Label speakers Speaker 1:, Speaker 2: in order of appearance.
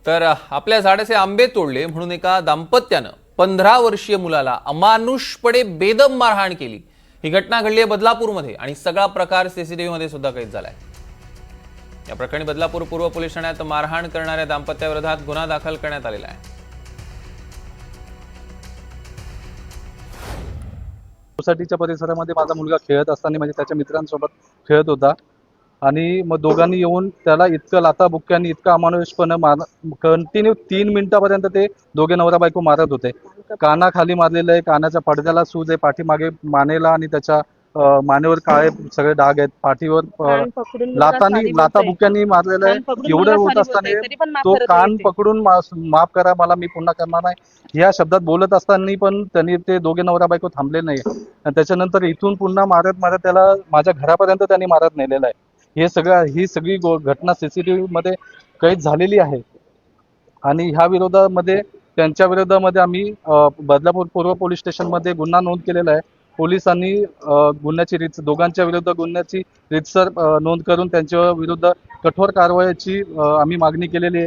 Speaker 1: तर आपल्या झाडाचे आंबे तोडले म्हणून एका दाम्पत्यानं 15 वर्षीय मुलाला अमानुषपणे बेदम मारहाण केली। ही घटना घडली आहे बदलापूरमध्ये आणि सगळा प्रकार सीसीटीव्ही मध्ये सुद्धा कैद झालाय। या प्रकरणी बदलापूर पूर्व पोलीस ठाण्यात मारहाण करणाऱ्या दाम्पत्याविरोधात गुन्हा दाखल करण्यात आलेला आहे।
Speaker 2: सोसायटीच्या परिसरामध्ये माझा मुलगा खेळत असताना म्हणजे त्याच्या मित्रांसोबत खेळत होता आणि मग दोघांनी येऊन त्याला इतकं लाथाबुक्क्यांनी इतका अमानुषपणे कंटिन्यू 3 मिनिटापर्यंत ते दोघे नवरा बायको मारत होते। कानाखाली मारलेलं आहे, कानाच्या पडद्याला सूज आहे, पाठीमागे मानेला आणि त्याच्या मानेवर काळे सगळे डाग आहेत, पाठीवर लाथाबुक्क्यांनी मारलेलं आहे। एवढं होत असताना तो कान पकडून माफ करा मला, मी पुन्हा करणार नाही या शब्दात बोलत असताना पण त्यांनी ते दोघे नवरा बायको थांबले नाही आणि त्याच्यानंतर इथून पुन्हा मारत मारत त्याला माझ्या घरापर्यंत त्यांनी मारत नेलेलं आहे। ही सगळी घटना सीसीटीव्ही मध्ये कैद झालेली आहे आणि ह्या विरोधामध्ये त्यांच्या विरोधामध्ये आम्ही बदलापूर पूर्व पोलीस स्टेशन मध्ये गुन्हा नोंद केलेला आहे। पोलिसांनी दोघांच्या विरुद्ध गुन्ह्याची रीतसर नोंद करून त्यांच्या विरुद्ध कठोर कारवाईची आम्ही मागणी केलेली आहे।